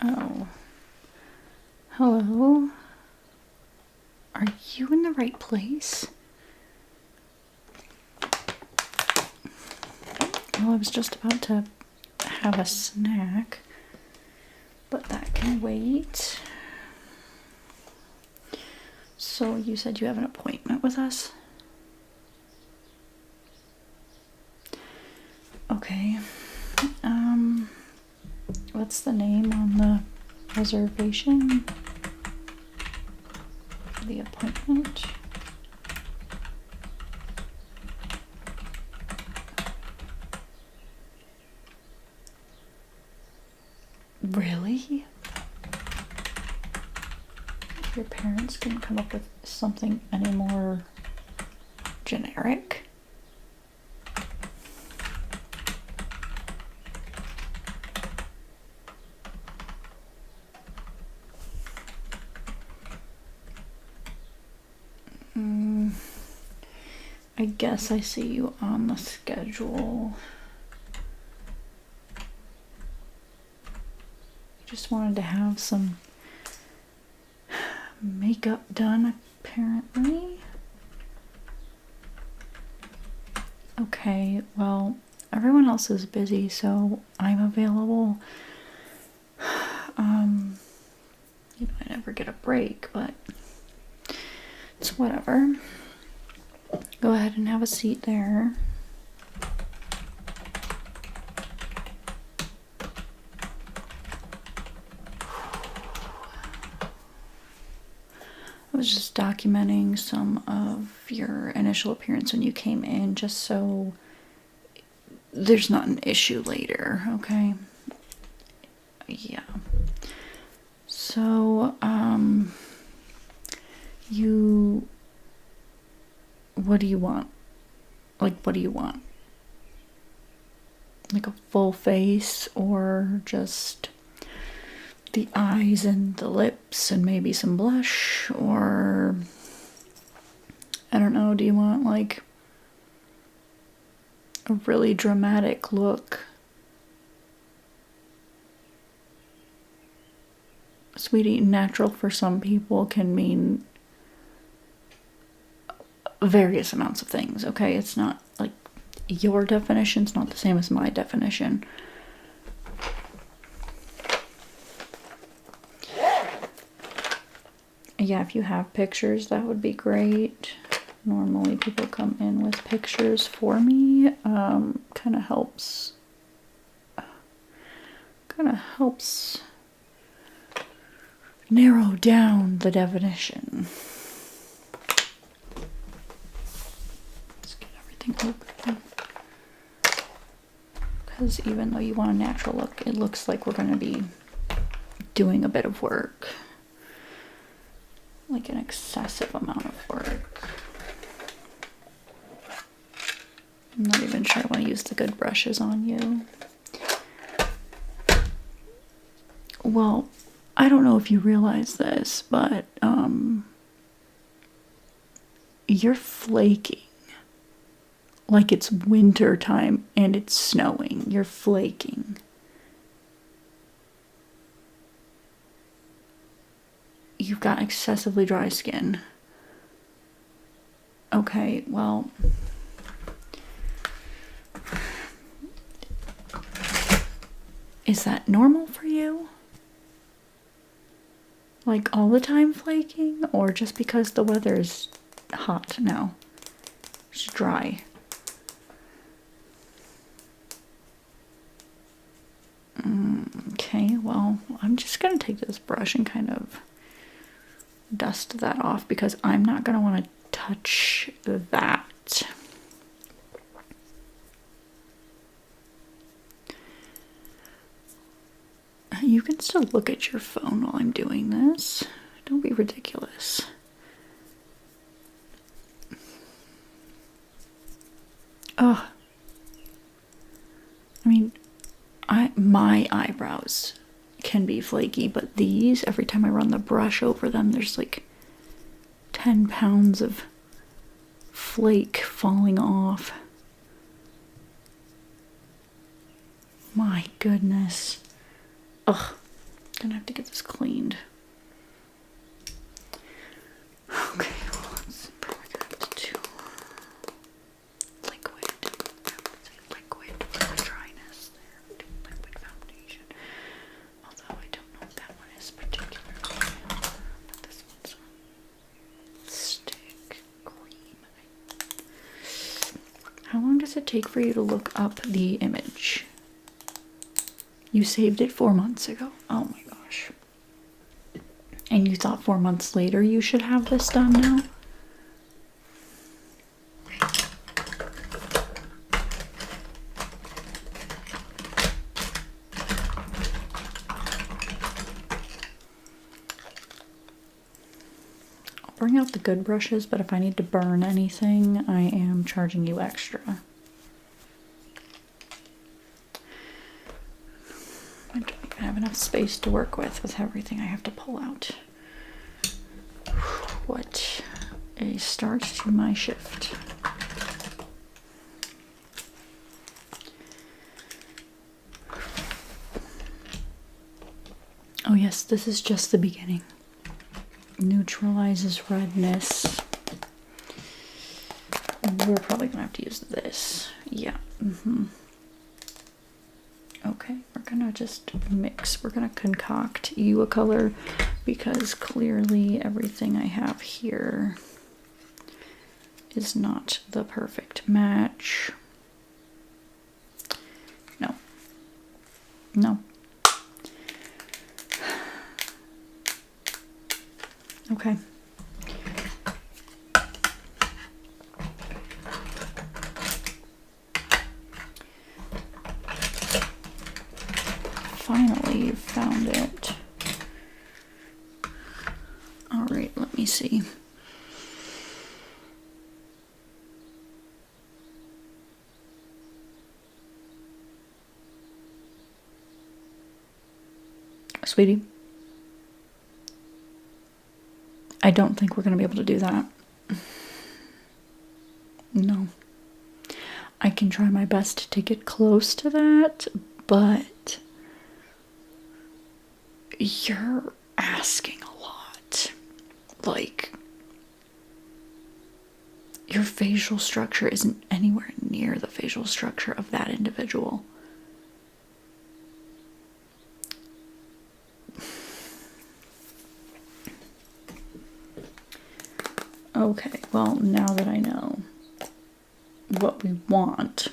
Oh. Hello? Are you in the right place? Well, I was just about to have a snack, but that can wait. So you said you have an appointment with us? Okay. What's the name on the reservation? The appointment? Really? Your parents couldn't come up with something any more generic? I guess I see you on the schedule. Just wanted to have some makeup done, apparently. Okay, well, everyone else is busy, so I'm available. I never get a break, but it's whatever. Go ahead and have a seat there. I was just documenting some of your initial appearance when you came in, just so there's not an issue later, okay? Yeah. So, what do you want? Like, what do you want? Like a full face, or just the eyes and the lips and maybe some blush, or I don't know, do you want like a really dramatic look? Sweetie, natural for some people can mean various amounts of things, okay? It's not like your definition's not the same as my definition. Yeah, if you have pictures, that would be great. Normally people come in with pictures for me. Kind of helps narrow down the definition. Let's get everything open. Because even though you want a natural look, it looks like we're going to be doing a bit of work. Like an excessive amount of work. I'm not even sure I want to use the good brushes on you. Well, I don't know if you realize this, but you're flaking. Like it's winter time and it's snowing. You're flaking. You've got excessively dry skin. Okay, well, is that normal for you? Like all the time flaking, or just because the weather is hot now? It's dry. Okay, well, I'm just gonna take this brush and kind of dust that off because I'm not gonna want to touch that. You can still look at your phone while I'm doing this. Don't be ridiculous. Ugh. I mean, my eyebrows can be flaky, but these, every time I run the brush over them, there's like 10 pounds of flake falling off. My goodness. Ugh. gonna have to get this cleaned. Okay, well, let's probably gonna have to do liquid. Liquid for the dryness there. Do liquid foundation. Although I don't know if that one is particularly. But this one's stick cream. How long does it take for you to look up the image? You saved it 4 months ago. Oh my gosh. And you thought 4 months later you should have this done now? I'll bring out the good brushes, but if I need to burn anything, I am charging you extra. I don't even have enough space to work with everything I have to pull out. What a start to my shift. Oh yes, this is just the beginning. Neutralizes redness. We're probably gonna have to use this. Yeah. Okay, we're gonna just mix. We're gonna concoct you a color because clearly everything I have here is not the perfect match. No. No. Okay. Finally found it. All right, let me see. Sweetie, I don't think we're going to be able to do that. No. I can try my best to get close to that, but you're asking a lot. Like, your facial structure isn't anywhere near the facial structure of that individual. Okay, well, now that I know what we want,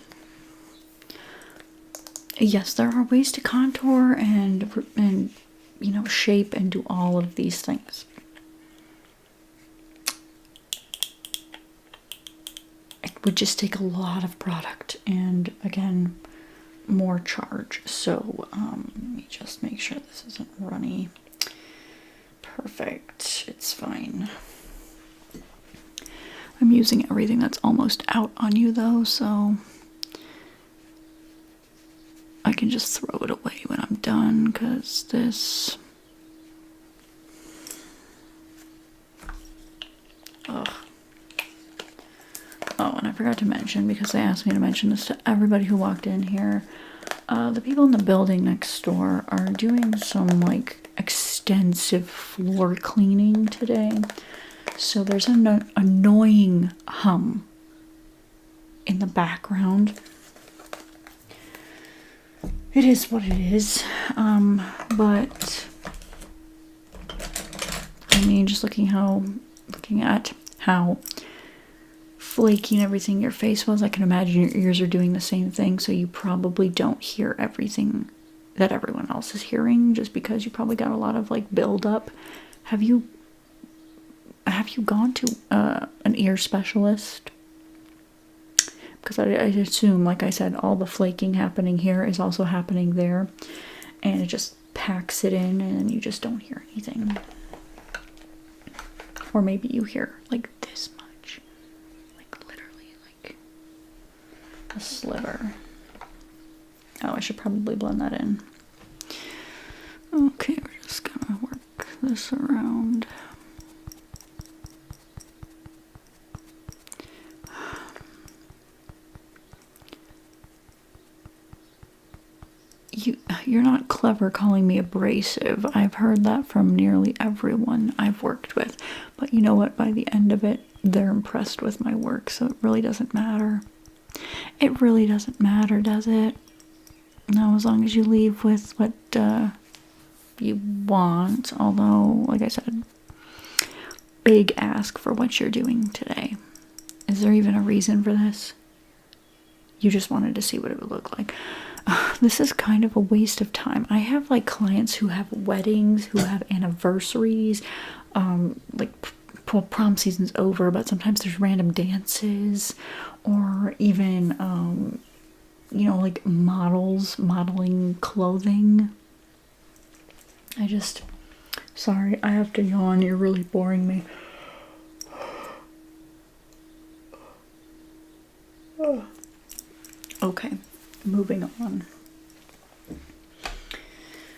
yes, there are ways to contour and you know, shape and do all of these things. It would just take a lot of product and, again, more charge. So let me just make sure this isn't runny. Perfect. It's fine. I'm using everything that's almost out on you though, so I can just throw it away when I'm done, because this... Ugh. Oh, and I forgot to mention, because they asked me to mention this to everybody who walked in here, the people in the building next door are doing some, like, extensive floor cleaning today. So there's an annoying hum in the background. It is what it is. But I mean, just looking at how flaky and everything your face was, I can imagine your ears are doing the same thing, so you probably don't hear everything that everyone else is hearing, just because you probably got a lot of, like, build-up. Have you gone to an ear specialist? Because I assume, like I said, all the flaking happening here is also happening there, and it just packs it in and you just don't hear anything. Or maybe you hear like this much, like literally like a sliver. Oh, I should probably blend that in. Okay, we're just gonna work this around. You're not clever calling me abrasive. I've heard that from nearly everyone I've worked with. But you know what? By the end of it, they're impressed with my work, so it really doesn't matter. It really doesn't matter, does it? No, as long as you leave with what you want. Although, like I said, big ask for what you're doing today. Is there even a reason for this? You just wanted to see what it would look like. This is kind of a waste of time. I have like clients who have weddings, who have anniversaries, like prom season's over, but sometimes there's random dances, or even you know, like models modeling clothing. Sorry, I have to yawn. You're really boring me. Okay, moving on.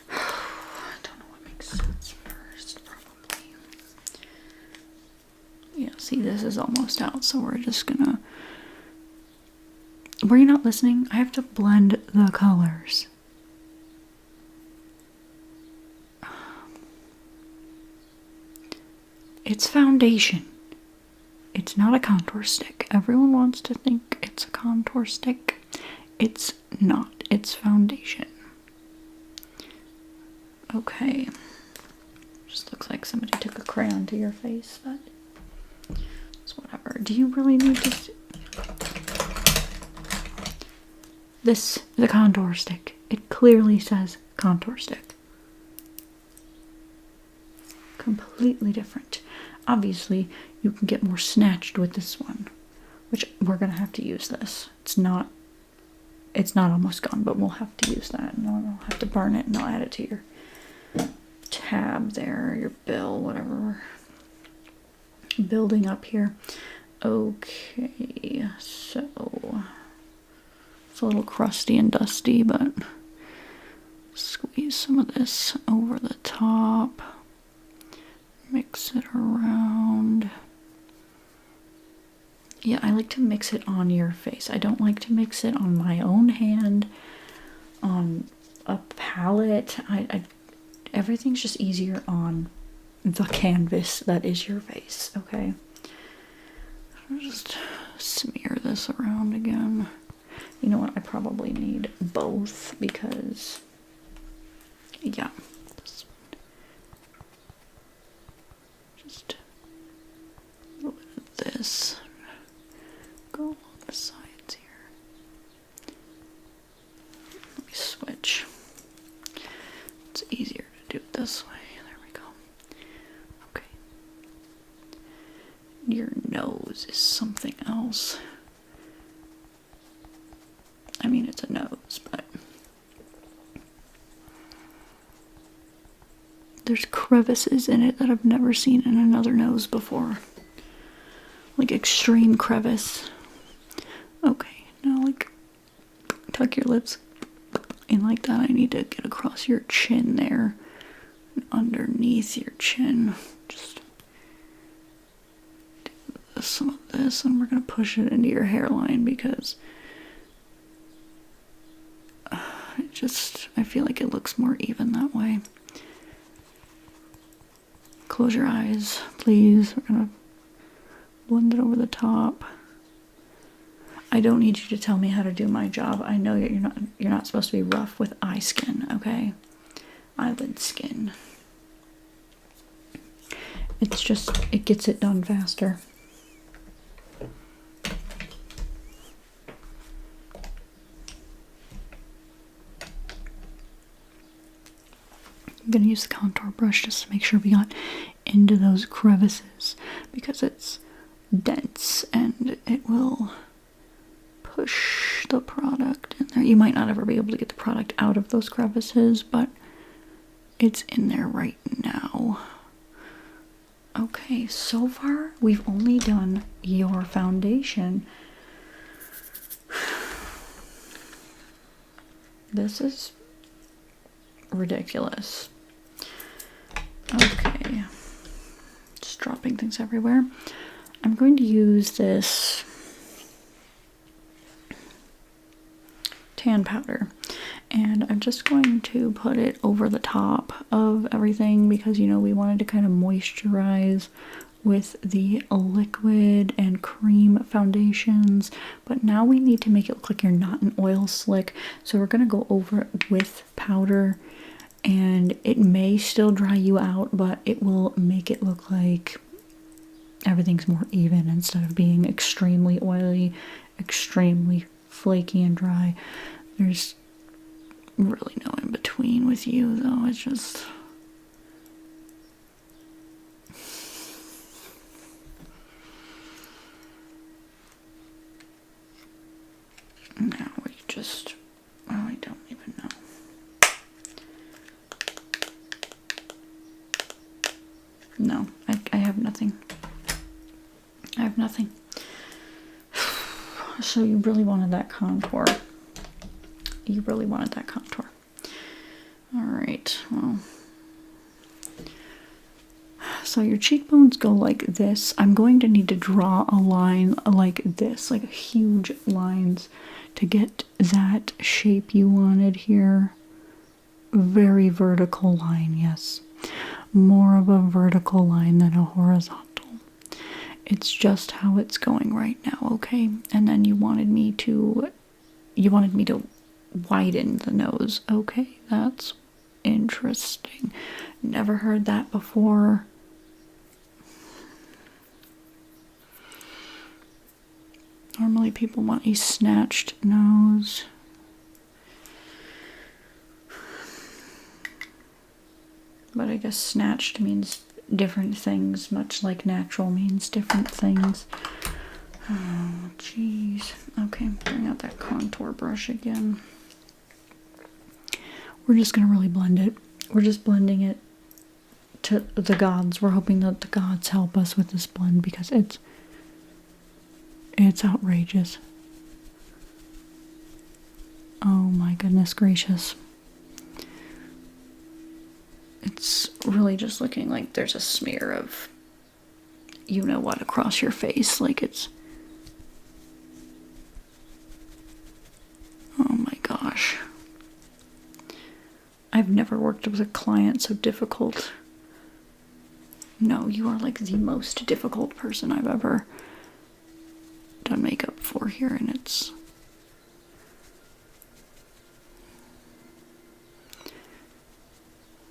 I don't know what makes sense first, probably. Yeah, see, this is almost out, so we're just gonna... Were you not listening? I have to blend the colors. It's foundation. It's not a contour stick. Everyone wants to think it's a contour stick. It's not. It's foundation. Okay. Just looks like somebody took a crayon to your face, but it's whatever. Do you really need to... This is a contour stick. It clearly says contour stick. Completely different. Obviously, you can get more snatched with this one, which we're gonna have to use this. It's not almost gone, but we'll have to use that, and I'll have to burn it, and I'll add it to your tab there, your bill, whatever we're building up here. Okay, so it's a little crusty and dusty, but squeeze some of this over the top. Mix it around. Yeah, I like to mix it on your face. I don't like to mix it on my own hand, on a palette. Everything's just easier on the canvas that is your face, okay? I'll just smear this around again. You know what? I probably need both because, yeah. Just a little bit of this. Go along the sides here. Let me switch. It's easier to do it this way. There we go. Okay. Your nose is something else. I mean, it's a nose, but there's crevices in it that I've never seen in another nose before. Like extreme crevice. Okay, now like tuck your lips in like that. I need to get across your chin there. And underneath your chin. Just do some of this, and we're gonna push it into your hairline because I feel like it looks more even that way. Close your eyes, please. We're gonna blend it over the top. I don't need you to tell me how to do my job. I know that you're not supposed to be rough with eye skin, okay? Eyelid skin. It's just, it gets it done faster. I'm gonna use the contour brush just to make sure we got into those crevices because it's dense and it will push the product in there. You might not ever be able to get the product out of those crevices, but it's in there right now. Okay, so far we've only done your foundation. This is ridiculous. Okay, just dropping things everywhere. I'm going to use this tan powder, And I'm just going to put it over the top of everything because, you know, we wanted to kind of moisturize with the liquid and cream foundations. But now we need to make it look like you're not an oil slick. So we're going to go over it with powder. And it may still dry you out, but it will make it look like everything's more even instead of being extremely oily, extremely flaky and dry. There's really no in between with you, though. It's just... now we just... oh, I don't even know. No, I have nothing. I have nothing. So you really wanted that contour. You really wanted that contour. Alright, well. So your cheekbones go like this. I'm going to need to draw a line like this, like huge lines to get that shape you wanted here. Very vertical line, yes. More of a vertical line than a horizontal. It's just how it's going right now, okay? And then you wanted me to widen the nose. Okay, that's interesting. Never heard that before. Normally people want a snatched nose. But I guess snatched means different things, much like natural means different things. Oh, jeez. Okay, bring out that contour brush again. We're just going to really blend it. We're just blending it to the gods. We're hoping that the gods help us with this blend because it's outrageous. Oh my goodness gracious. It's really just looking like there's a smear of you know what across your face. Like it's... oh my gosh. I've never worked with a client so difficult. No, you are like the most difficult person I've ever done makeup for here, and it's...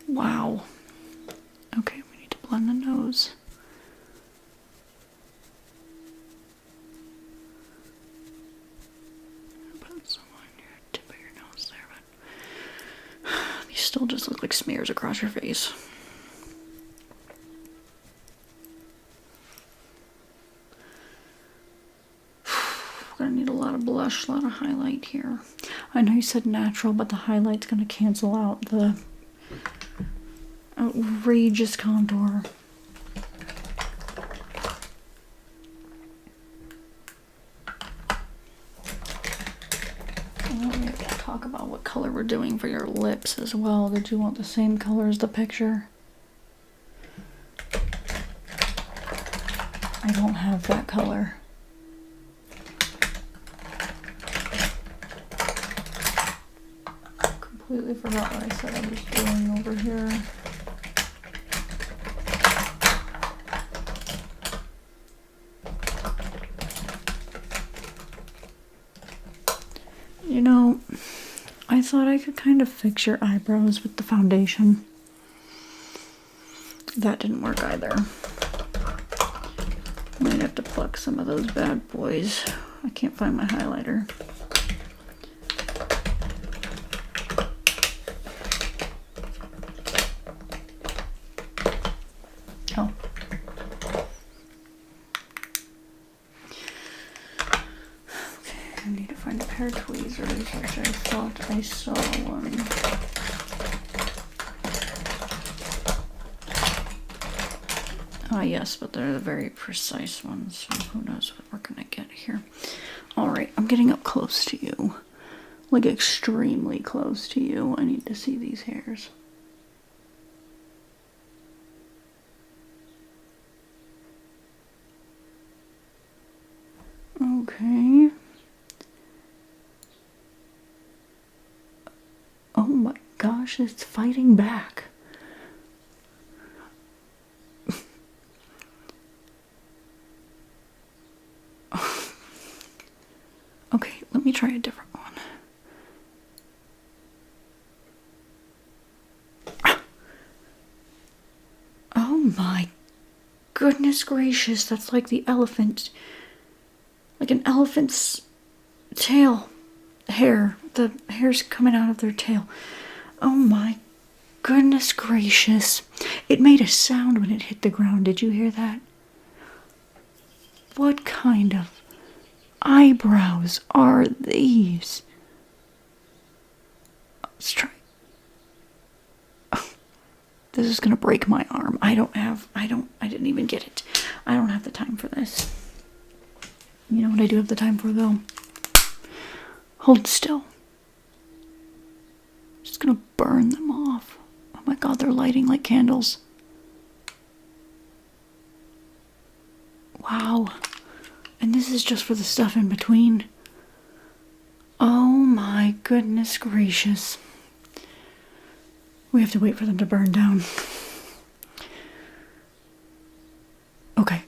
wow. Okay, we need to blend the nose. Put some on your tip of your nose there, but you still just look like smears across your face. We're gonna need a lot of blush, a lot of highlight here. I know you said natural, but the highlight's gonna cancel out the outrageous contour. And we have to talk about what color we're doing for your lips as well. Did you want the same color as the picture? I don't have that color. Completely forgot what I said I was doing over here. You know, I thought I could kind of fix your eyebrows with the foundation. That didn't work either. Might have to pluck some of those bad boys. I can't find my highlighter. Oh. I need to find a pair of tweezers, which I thought I saw one. Ah, yes, but they're the very precise ones, so who knows what we're gonna get here. Alright, I'm getting up close to you. Like, extremely close to you. I need to see these hairs. Okay. gosh, it's fighting back. Okay, let me try a different one. Oh my goodness gracious, that's like the elephant. Like an elephant's tail hair. The hair's coming out of their tail. Oh my goodness gracious. It made a sound when it hit the ground. Did you hear that? What kind of eyebrows are these? Let's try. Oh, this is gonna break my arm. I didn't even get it. I don't have the time for this. You know what I do have the time for though? Hold still. Just gonna burn them off. Oh my god, they're lighting like candles. Wow. And this is just for the stuff in between. Oh my goodness gracious. We have to wait for them to burn down. Okay.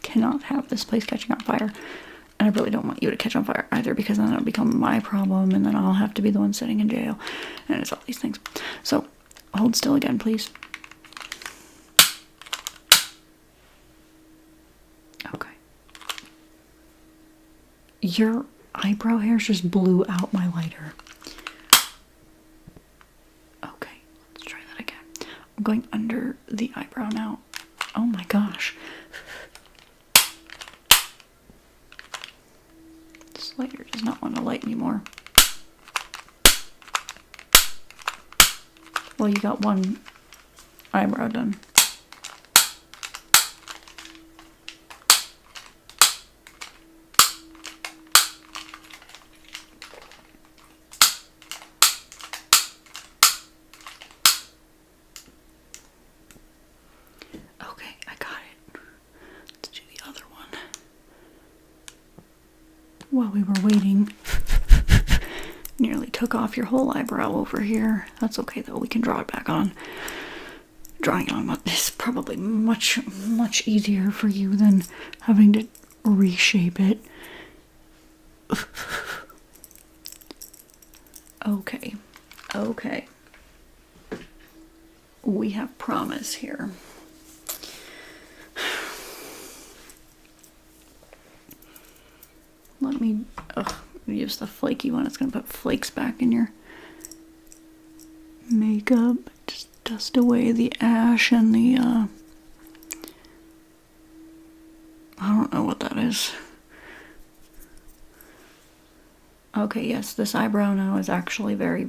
Cannot have this place catching on fire. And I really don't want you to catch on fire either, because then it'll become my problem and then I'll have to be the one sitting in jail. And it's all these things. So, hold still again, please. Okay. Your eyebrow hairs just blew out my lighter. Okay, let's try that again. I'm going under the eyebrow now. Oh my gosh. This lighter does not want to light anymore. Well, you got one eyebrow done. Okay, I got it. Let's do the other one. While we were waiting, nearly took off your whole eyebrow over here. That's okay though, we can draw it back on. Drawing it on is probably much easier for you than having to reshape it. Okay. We have promise here. Let me use the flaky one. It's gonna put flakes back in your makeup. Just dust away the ash and the I don't know what that is. Okay, yes, this eyebrow now is actually very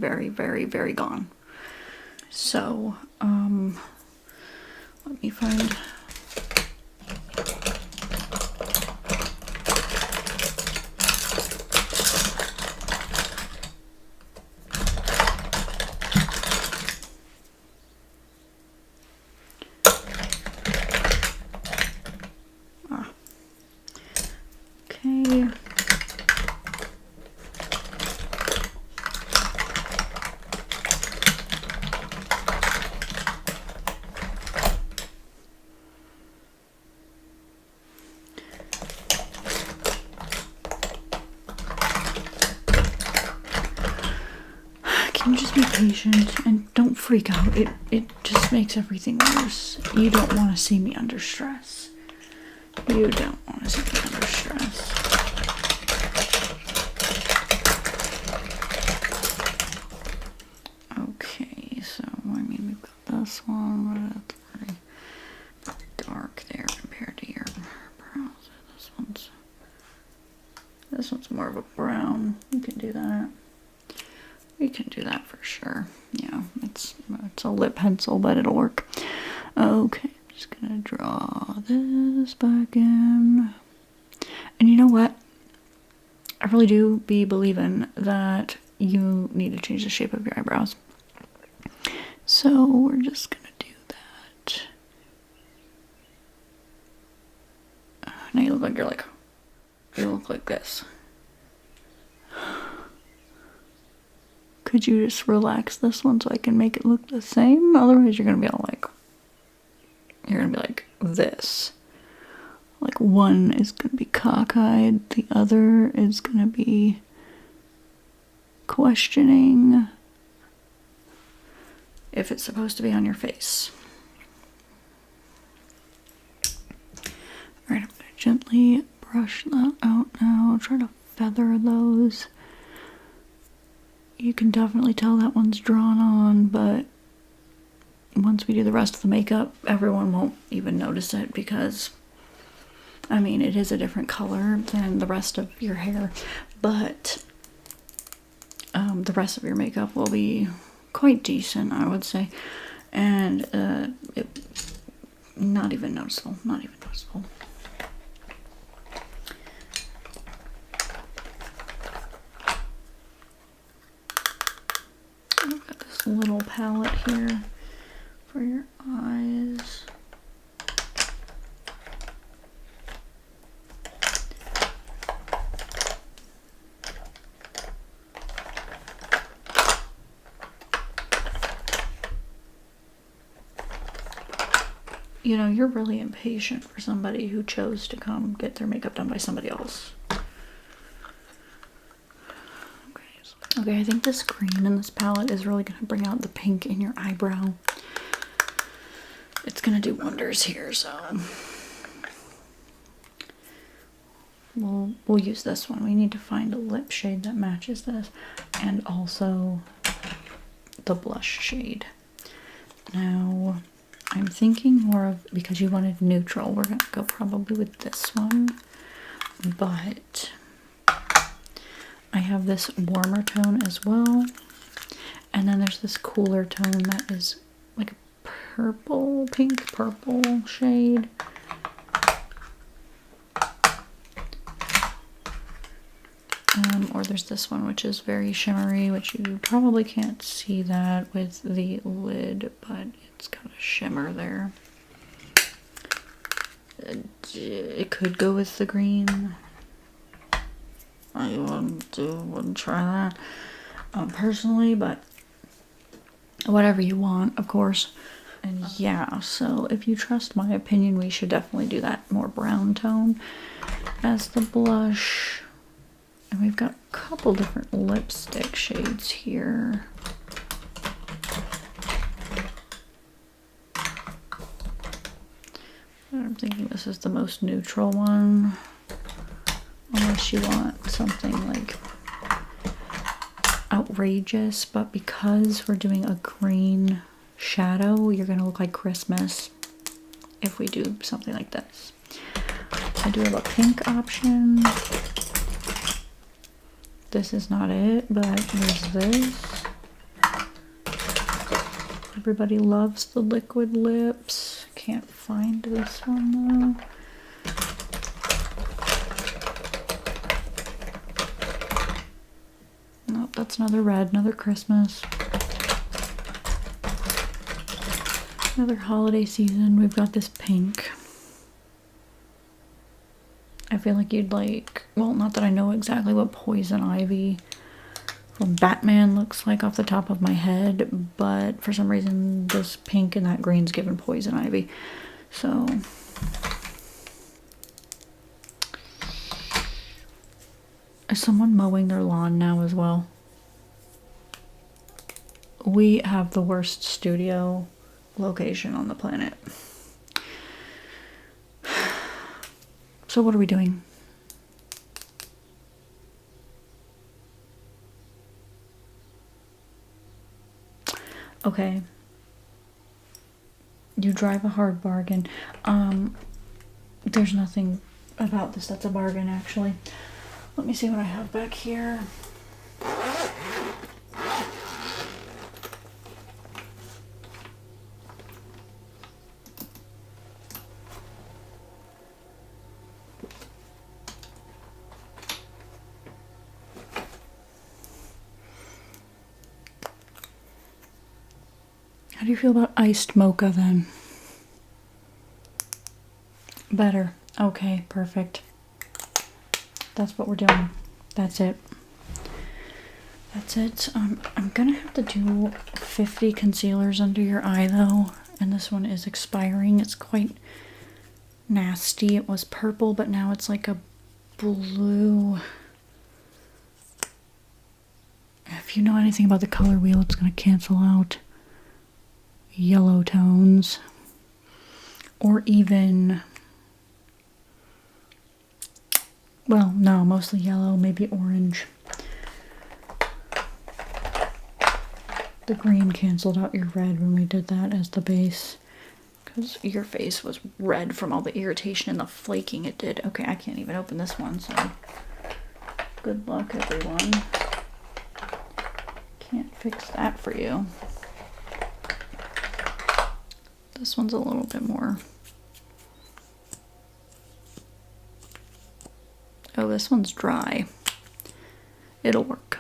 gone. So, let me find. Okay. Can you just be patient and don't freak out? It just makes everything worse. You don't want to see me under stress. You don't want to see me under stress. Okay, so I mean we've got this one, but it's very dark there compared to your brows. This one's more of a brown. You can do that. We can do that for sure. Yeah, it's a lip pencil, but it'll work. Okay, I'm just gonna draw this back in. And you know what? I really do be believing that you need to change the shape of your eyebrows. So we're just gonna do that. Now you look like you look like this. could you just relax this one so I can make it look the same? Otherwise you're gonna be all like, you're gonna be like this. Like one is gonna be cockeyed, the other is gonna be questioning if it's supposed to be on your face. Alright, I'm gonna gently brush that out now. Try to feather those. You can definitely tell that one's drawn on, but once we do the rest of the makeup, everyone won't even notice it because, I mean, it is a different color than the rest of your hair, but the rest of your makeup will be quite decent, I would say, and not even noticeable, not even noticeable. I've got this little palette here for your eyes. You know, you're really impatient for somebody who chose to come get their makeup done by somebody else. Okay, I think this green in this palette is really going to bring out the pink in your eyebrow. It's going to do wonders here, so we'll use this one. We need to find a lip shade that matches this, and also the blush shade. Now, I'm thinking more of, because you wanted neutral, we're going to go probably with this one, but I have this warmer tone as well, and then there's this cooler tone that is like a purple, pink purple shade. Or there's this one which is very shimmery, which you probably can't see that with the lid, but it's got a shimmer there. It could go with the green. I wouldn't try that personally, but whatever you want, of course. And yeah, so if you trust my opinion, we should definitely do that more brown tone as the blush. And we've got a couple different lipstick shades here. I'm thinking this is the most neutral one. Unless you want something like outrageous, but because we're doing a green shadow, you're gonna look like Christmas if we do something like this. I do have a pink option. This is not it, but there's this. Everybody loves the liquid lips. Can't find this one though. Nope, that's another red, another Christmas. Another holiday season. We've got this pink. I feel like you'd like, well, not that I know exactly what Poison Ivy from Batman looks like off the top of my head, but for some reason this pink and that green's given Poison Ivy. So is someone mowing their lawn now as well? We have the worst studio location on the planet. So what are we doing? Okay. You drive a hard bargain. There's nothing about this that's a bargain, actually. Let me see what I have back here. How do you feel about iced mocha then? Better. Okay, perfect. That's what we're doing. That's it. That's that's it. I'm gonna have to do 50 concealers under your eye though, and this one is expiring. It's quite nasty. It was purple, but now it's like a blue. If you know anything about the color wheel, it's gonna cancel out yellow tones, or even, well, no, mostly yellow, maybe orange. The green canceled out your red when we did that as the base, because your face was red from all the irritation and the flaking it did. Okay, I can't even open this one, so good luck, everyone. Can't fix that for you. This one's a little bit more. Oh, this one's dry. It'll work.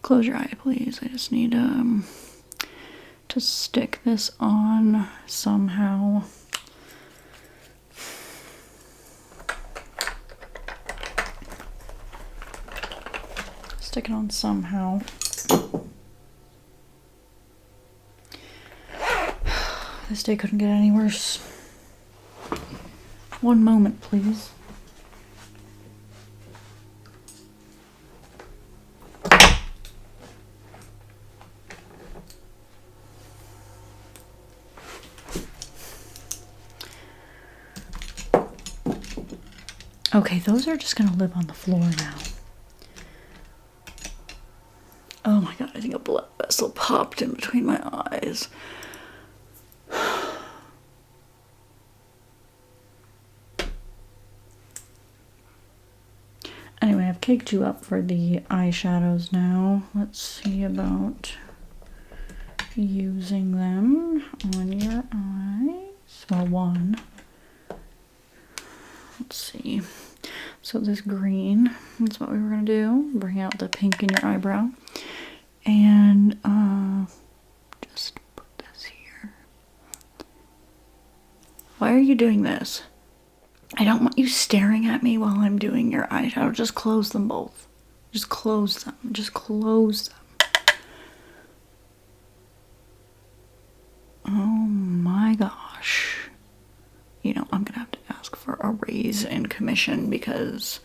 Close your eye, please. I just need to stick this on somehow. Stick it on somehow. This day couldn't get any worse. One moment, please. Okay, those are just gonna live on the floor now. Oh my god, I think a blood vessel popped in between my eyes. Anyway, I've caked you up for the eyeshadows now. Let's see about using them on your eyes. Well, one. Let's see. So this green, that's what we were gonna do. Bring out the pink in your eyebrow. And just put this here. Why are you doing this? I don't want you staring at me while I'm doing your eyeshadow. Just close them both. Just close them. Just close them. Oh my gosh. You know, I'm gonna have to ask for a raise in commission because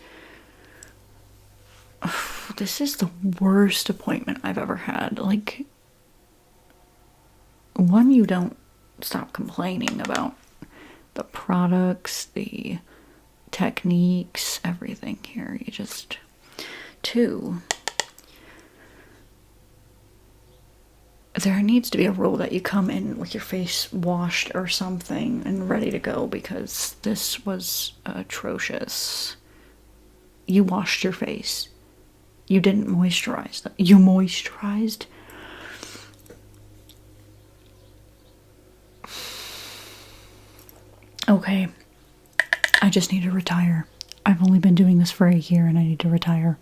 this is the worst appointment I've ever had. Like, one, you don't stop complaining about the products, the techniques, everything here. You just, two, there needs to be a rule that you come in with your face washed or something and ready to go, because this was atrocious. You washed your face. You didn't moisturize them. You moisturized. Okay, I just need to retire. I've only been doing this for a year and I need to retire.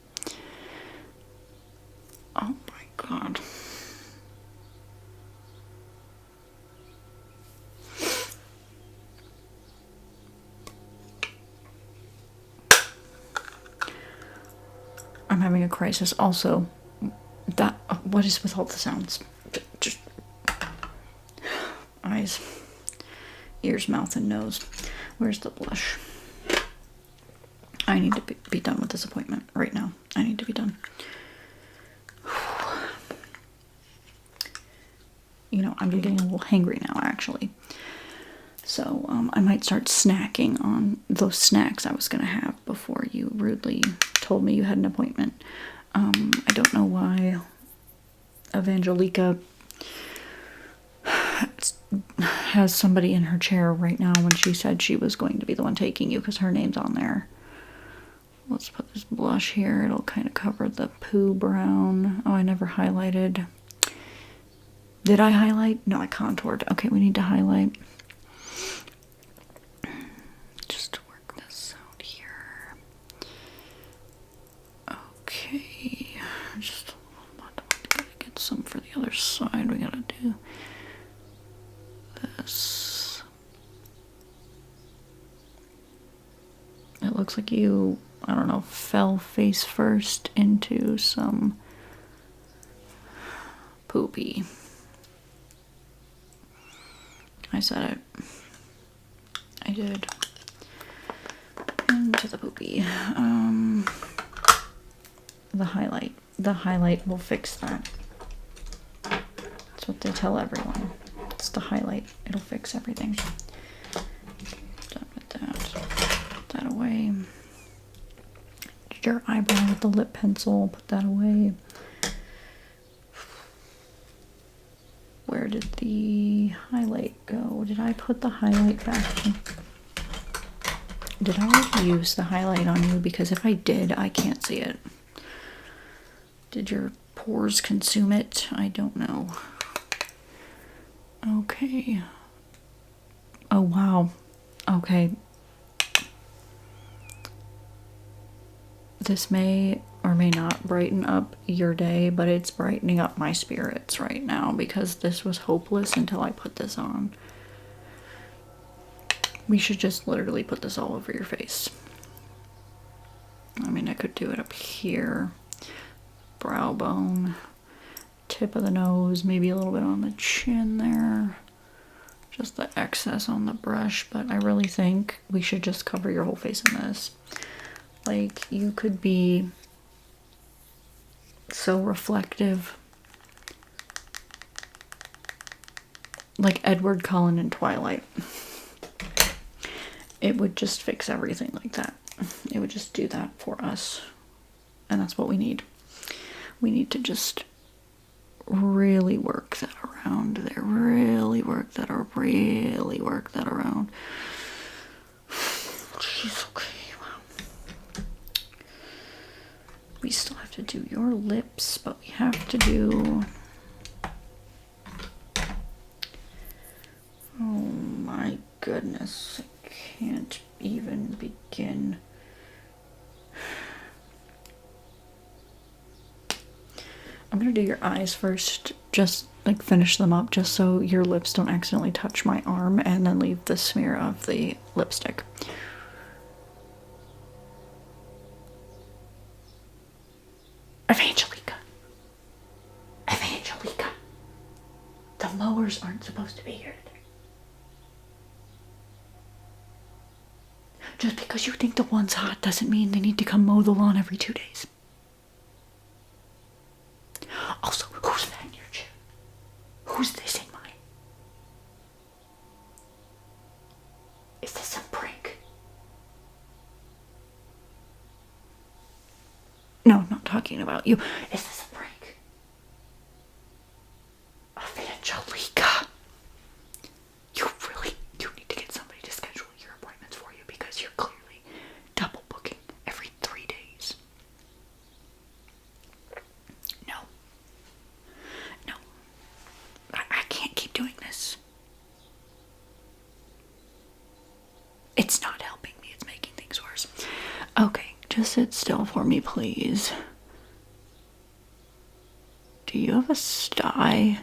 Oh my god. I'm having a crisis. Also, that, what is with all the sounds? Just eyes, ears, mouth, and nose. Where's the blush? I need to be done with this appointment right now. I need to be done. You know, I'm getting a little hangry now, actually. So, I might start snacking on those snacks I was going to have before you rudely told me you had an appointment. I don't know why Evangelica has somebody in her chair right now when she said she was going to be the one taking you, because her name's on there. Let's put this blush here. It'll kind of cover the poo brown. Oh, I never highlighted. Did I highlight? No, I contoured. Okay, we need to highlight. Just work this out here. Okay. Just gotta get some for the other side. We gotta do this. It It looks like you, I don't know, fell face first into some poopy. I said it. I did. Into the poopy. The highlight. The highlight will fix that. That's what they tell everyone. It's the highlight. It'll fix everything. Done with that. Put that away. Did your eyebrow with the lip pencil. Put that away. Where did the highlight go? Did I put the highlight back in? Did I use the highlight on you? Because if I did, I can't see it. Did your pores consume it? I don't know. Okay. Oh, wow. Okay. This may or may not brighten up your day, but it's brightening up my spirits right now because this was hopeless until I put this on. We should just literally put this all over your face. I mean, I could do it up here. Brow bone. Tip of the nose. Maybe a little bit on the chin there. Just the excess on the brush. But I really think we should just cover your whole face in this. Like, you could be so reflective. Like Edward Cullen in Twilight. It would just fix everything like that. It would just do that for us. And that's what we need. We need to just really work that around there. Really work that around. Jeez, okay, wow. We still have to do your lips, but we have to do... Oh my goodness. I can't even begin. I'm gonna do your eyes first, just like finish them up, just so your lips don't accidentally touch my arm, and then leave the smear of the lipstick. Evangelica. The mowers aren't supposed to be here today. Just because you think the one's hot doesn't mean they need to come mow the lawn every 2 days. Also, who's that in your chair? Who's this in mine? Is this a prank? No, I'm not talking about you. Is this a prank? Evangelica. You need to get somebody to schedule your appointments for you because you're clearly double booking every 3 days. No. I can't keep doing this. It's not helping me, it's making things worse. Okay, just sit still for me, please. Do you have a sty?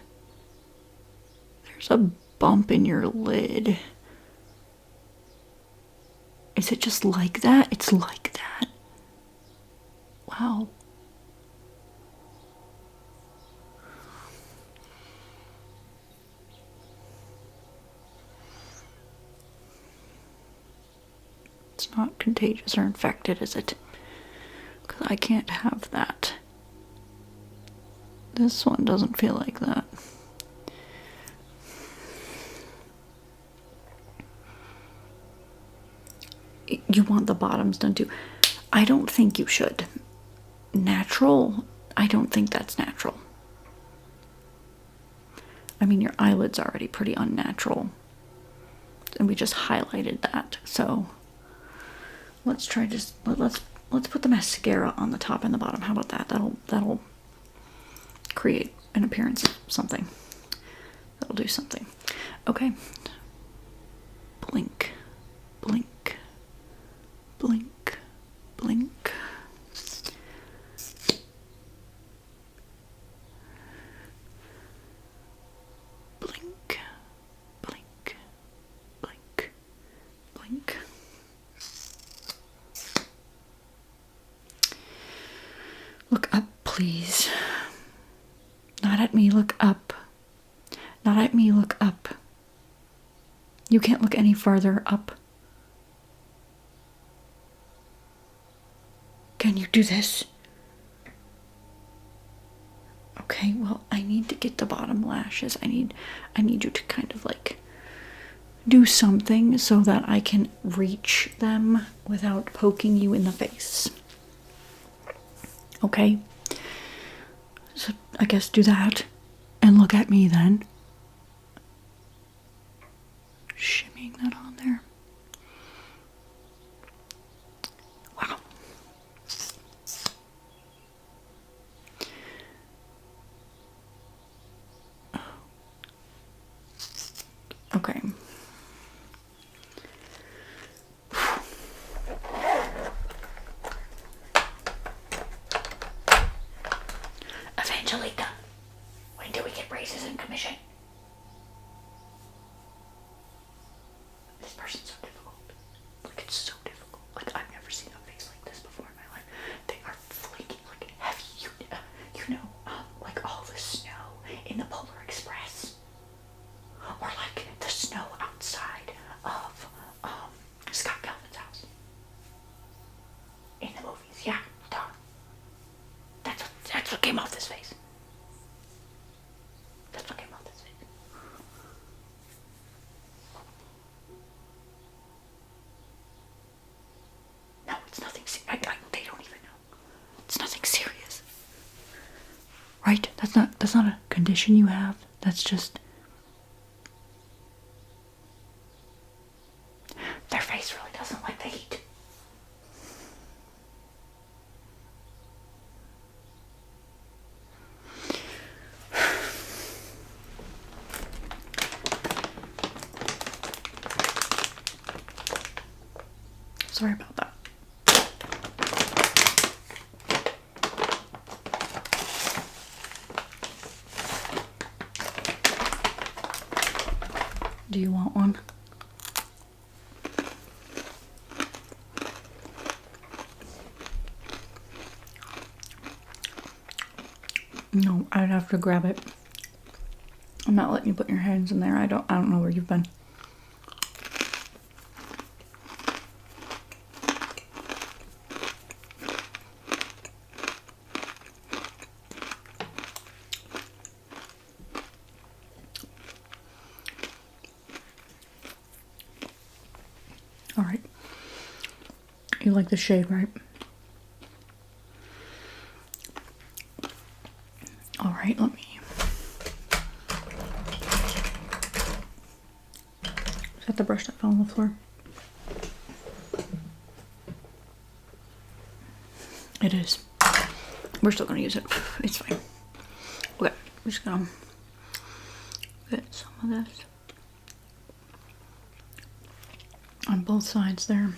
There's a bump in your lid. Is it just like that? It's like that. Wow. It's not contagious or infected, is it? Because I can't have that. This one doesn't feel like that. You want the bottoms done too. I don't think you should. Natural? I don't think that's natural. I mean, your eyelid's already pretty unnatural. And we just highlighted that. So let's try just let's put the mascara on the top and the bottom. How about that? That'll create an appearance of something. That'll do something. Okay. Blink. Blink. Blink. Blink. Blink. Blink. Blink. Blink. Not at me, look up. Not at me, look up. You can't look any farther up. Can you do this? Okay, well, I need to get the bottom lashes. I need you to kind of like do something so that I can reach them without poking you in the face. Okay? So I guess do that and look at me then. Shimmying that on there. Wow. Okay. Evangelina, when do we get raises and commission? This person's so difficult. Like, it's so difficult. Like, I've never seen a face like this before in my life. They are flaky, like heavy. You know, like all the snow in the Polar Express. Or like the snow outside of Scott Calvin's house. In the movies, yeah, dog. That's what came off this face. That's what came off this face. No, it's nothing serious. They don't even know. It's nothing serious. Right? That's not a condition you have. That's just their face really doesn't like the heat. Sorry about that. Do you want one? No, I'd have to grab it. I'm not letting you put your hands in there. I don't know where you've been. All right. You like the shade, right? All right, let me. Is that the brush that fell on the floor? It is. We're still gonna use it. It's fine. Okay, I'm just gonna get some of this on both sides there.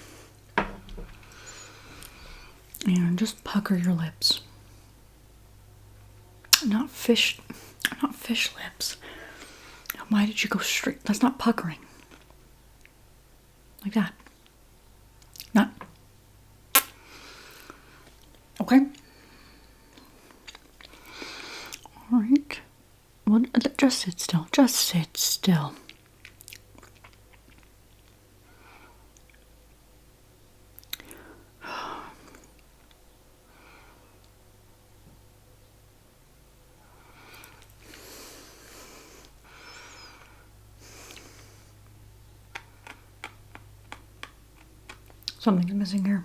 And just pucker your lips. Not fish lips. Why did you go straight? That's not puckering. Like that. Not. Okay. All right. Well, just sit still. Just sit still. Something's missing here.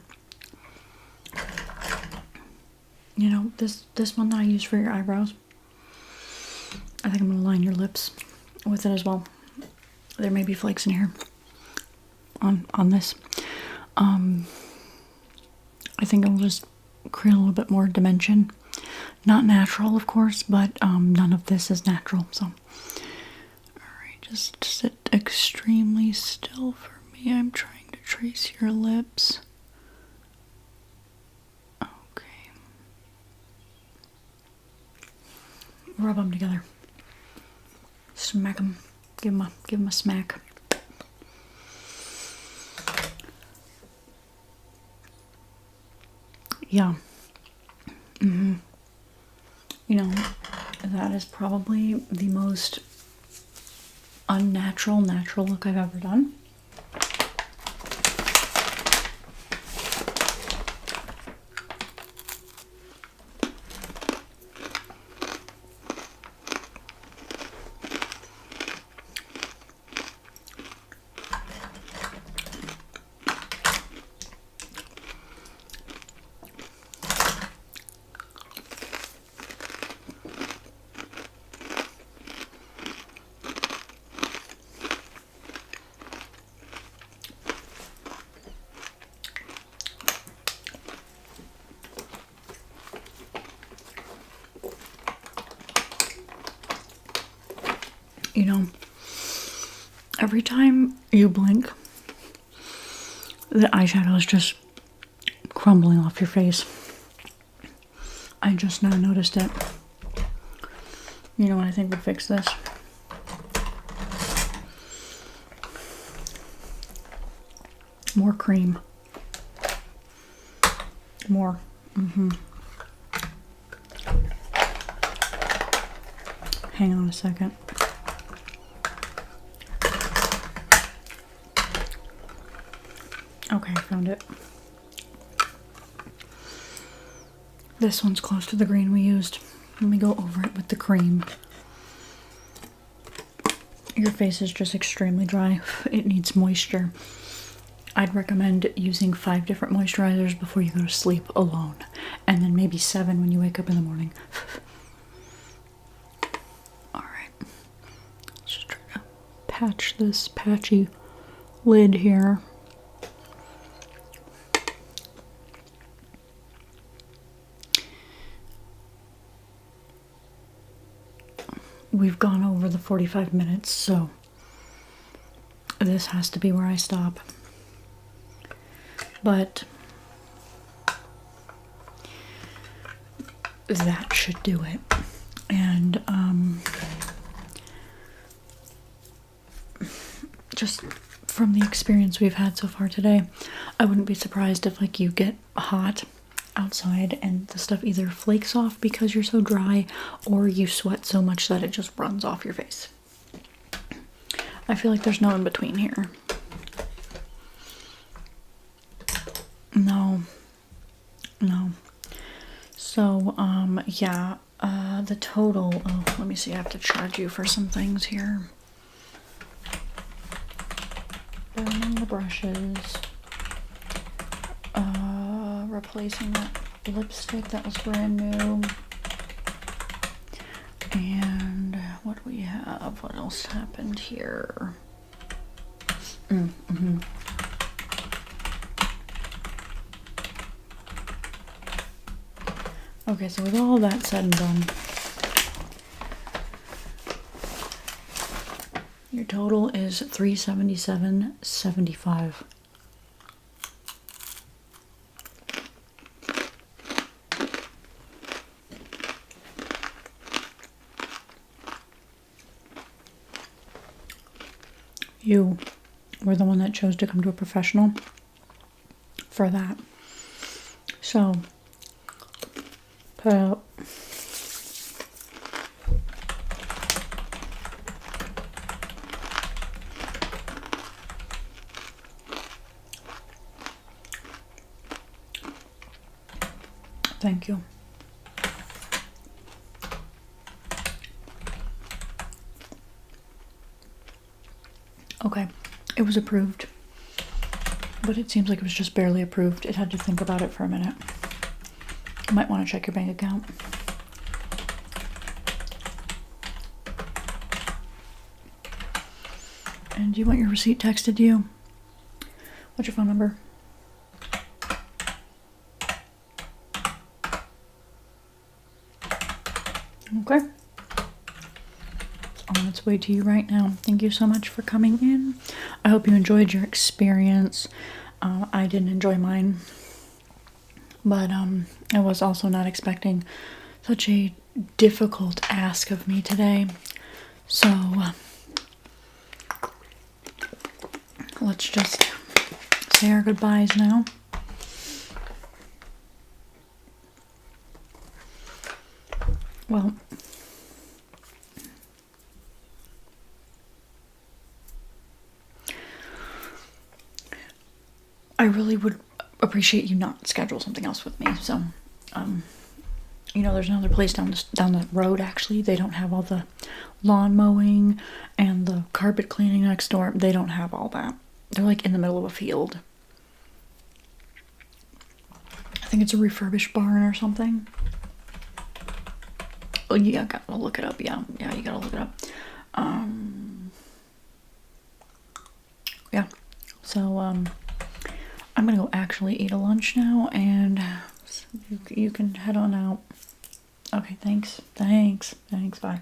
You know, this one that I use for your eyebrows, I think I'm gonna line your lips with it as well. There may be flakes in here on this. I think I'll just create a little bit more dimension. Not natural, of course, but none of this is natural, so. Alright, just sit extremely still for me. I'm trying to trace your lips. Okay. Rub them together. Smack them. Give them a smack. Yeah. You know, that is probably the most unnatural, natural look I've ever done. You know, every time you blink, the eyeshadow is just crumbling off your face. I just now noticed it. You know what I think would fix this? More cream. More. Hang on a second. Okay, found it. This one's close to the green we used. Let me go over it with the cream. Your face is just extremely dry. It needs moisture. I'd recommend using 5 different moisturizers before you go to sleep alone. And then maybe 7 when you wake up in the morning. Alright. Let's just try to patch this patchy lid here. We've gone over the 45 minutes, so this has to be where I stop. But that should do it. And just from the experience we've had so far today, I wouldn't be surprised if like you get hot outside and the stuff either flakes off because you're so dry, or you sweat so much that it just runs off your face. I feel like there's no in between here. No. So, yeah, the total, oh, let me see, I have to charge you for some things here. Burning the brushes. Replacing that lipstick that was brand new. And what do we have? What else happened here? Okay, so with all that said and done, your total is $377.75. You were the one that chose to come to a professional for that. So, put out. Thank you. Okay, it was approved, but it seems like it was just barely approved. It had to think about it for a minute. You might want to check your bank account. And do you want your receipt texted to you? What's your phone number? Okay. On its way to you right now. Thank you so much for coming in. I hope you enjoyed your experience. I didn't enjoy mine, but I was also not expecting such a difficult ask of me today. So let's just say our goodbyes now. Well, really would appreciate you not schedule something else with me. So, you know, there's another place down the road. Actually, they don't have all the lawn mowing and the carpet cleaning next door. They don't have all that. They're like in the middle of a field. I think it's a refurbished barn or something. Oh, yeah, gotta look it up. Yeah, you gotta look it up. Yeah. So, I'm gonna go actually eat a lunch now, and you can head on out. Okay, thanks. Bye.